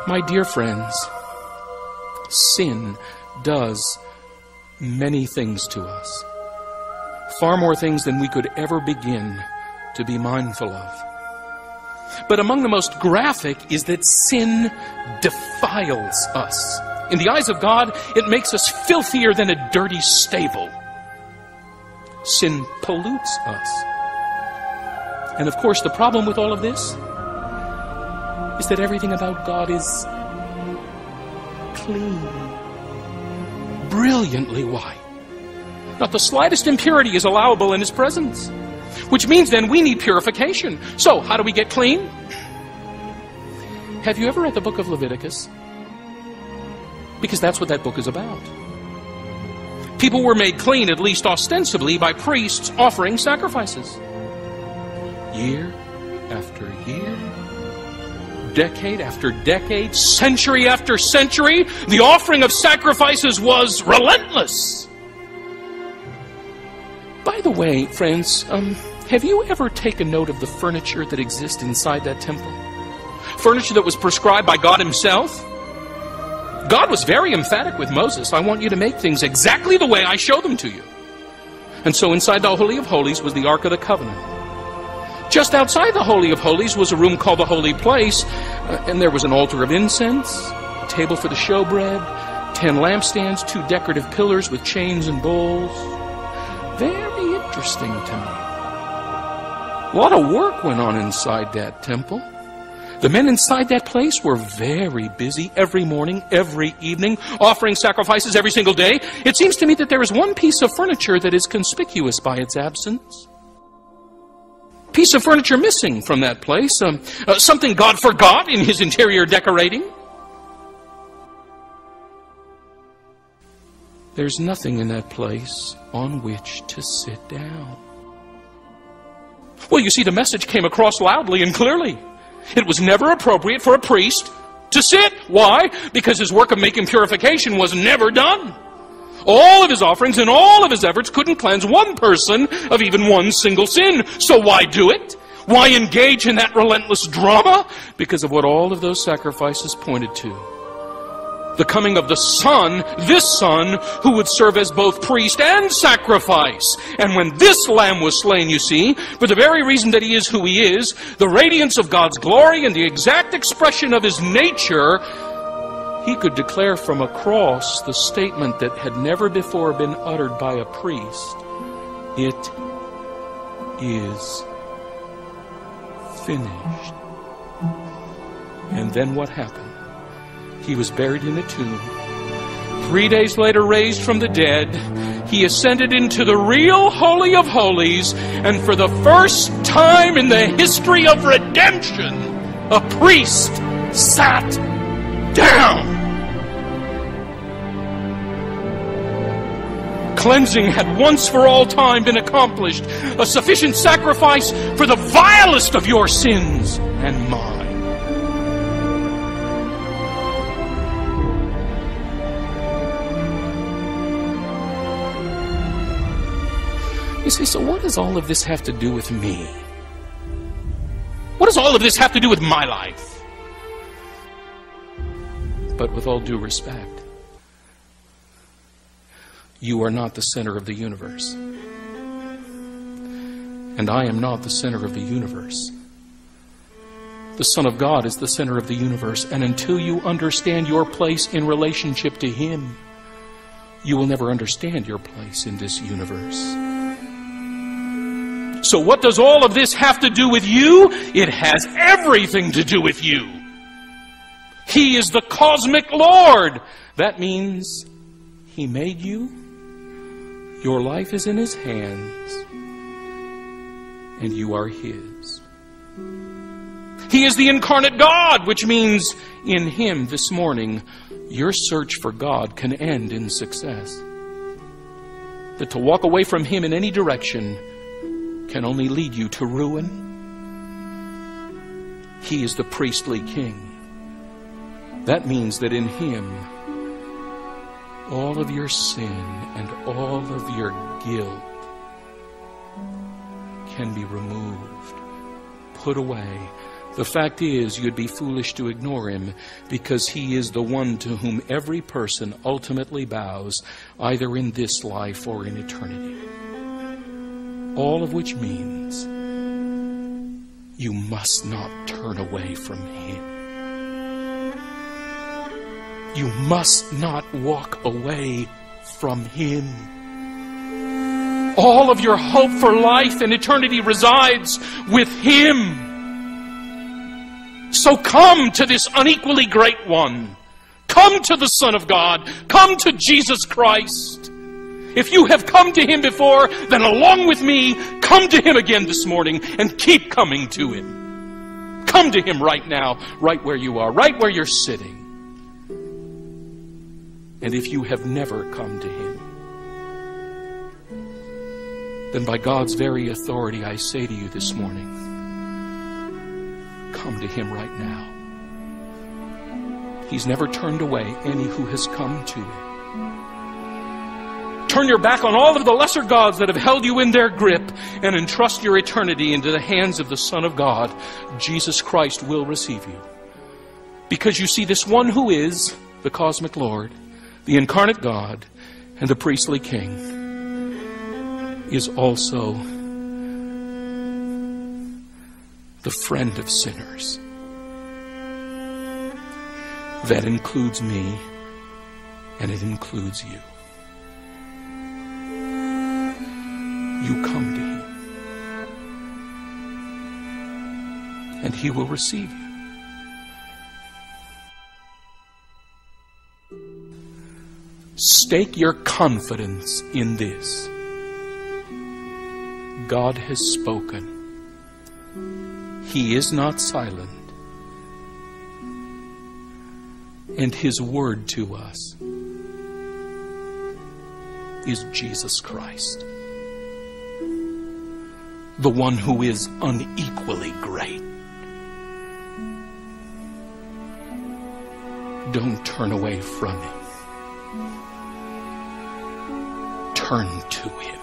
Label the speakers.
Speaker 1: My dear friends, sin does many things to us. Far more things than we could ever begin to be mindful of. But among the most graphic is that sin defiles us. In the eyes of God, it makes us filthier than a dirty stable. Sin pollutes us. And of course, the problem with all of this is that everything about God is clean, brilliantly white. Not the slightest impurity is allowable in His presence. Which means then we need purification. So, how do we get clean? Have you ever read the book of Leviticus? Because that's what that book is about. People were made clean, at least ostensibly, by priests offering sacrifices. Year after year, decade after decade, century after century, the offering of sacrifices was relentless. By the way, friends, have you ever taken note of the furniture that exists inside that temple? Furniture that was prescribed by God Himself? God was very emphatic with Moses. I want you to make things exactly the way I show them to you. And so inside the Holy of Holies was the Ark of the Covenant. Just outside the Holy of Holies was a room called the Holy Place, and there was an altar of incense, a table for the showbread, 10 lampstands, 2 decorative pillars with chains and bowls. Very interesting to me. A lot of work went on inside that temple. The men inside that place were very busy every morning, every evening, offering sacrifices every single day. It seems to me that there is one piece of furniture that is conspicuous by its absence. Piece of furniture missing from that place. Something God forgot in His interior decorating. There's nothing in that place on which to sit down. Well, you see, the message came across loudly and clearly. It was never appropriate for a priest to sit. Why? Because his work of making purification was never done. All of his offerings and all of his efforts couldn't cleanse one person of even one single sin. So why do it? Why engage in that relentless drama? Because of what all of those sacrifices pointed to. The coming of the Son, this Son, who would serve as both priest and sacrifice. And when this Lamb was slain, you see, for the very reason that He is who He is, the radiance of God's glory and the exact expression of His nature, He could declare from a cross the statement that had never before been uttered by a priest. It is finished. And then what happened? He was buried in a tomb. 3 days later, raised from the dead, He ascended into the real Holy of Holies, and for the first time in the history of redemption, a priest sat down. Cleansing had once for all time been accomplished, a sufficient sacrifice for the vilest of your sins and mine. You see, so what does all of this have to do with me? What does all of this have to do with my life? But with all due respect, you are not the center of the universe. And I am not the center of the universe. The Son of God is the center of the universe. And until you understand your place in relationship to Him, you will never understand your place in this universe. So what does all of this have to do with you? It has everything to do with you. He is the cosmic Lord. That means He made you. Your life is in His hands. And you are His. He is the incarnate God, which means in Him this morning, your search for God can end in success. That to walk away from Him in any direction can only lead you to ruin. He is the priestly King. That means that in Him, all of your sin and all of your guilt can be removed, put away. The fact is, you'd be foolish to ignore him, because he is the one to whom every person ultimately bows, either in this life or in eternity. All of which means you must not turn away from him. You must not walk away from him. All of your hope for life and eternity resides with him. So come to this unequally great one. Come to the Son of God. Come to Jesus Christ. If you have come to him before, then along with me, come to him again this morning and keep coming to him. Come to him right now, right where you are, right where you're sitting. And if you have never come to him, then by God's very authority, I say to you this morning, come to him right now. He's never turned away any who has come to him. Turn your back on all of the lesser gods that have held you in their grip and entrust your eternity into the hands of the Son of God. Jesus Christ will receive you. Because you see, this one who is the cosmic Lord, the incarnate God, and the priestly King is also the friend of sinners. That includes me, and it includes you. You come to him, and he will receive you. Stake your confidence in this. God has spoken. He is not silent. And his word to us is Jesus Christ, the one who is unequally great. Don't turn away from him. Turn to him.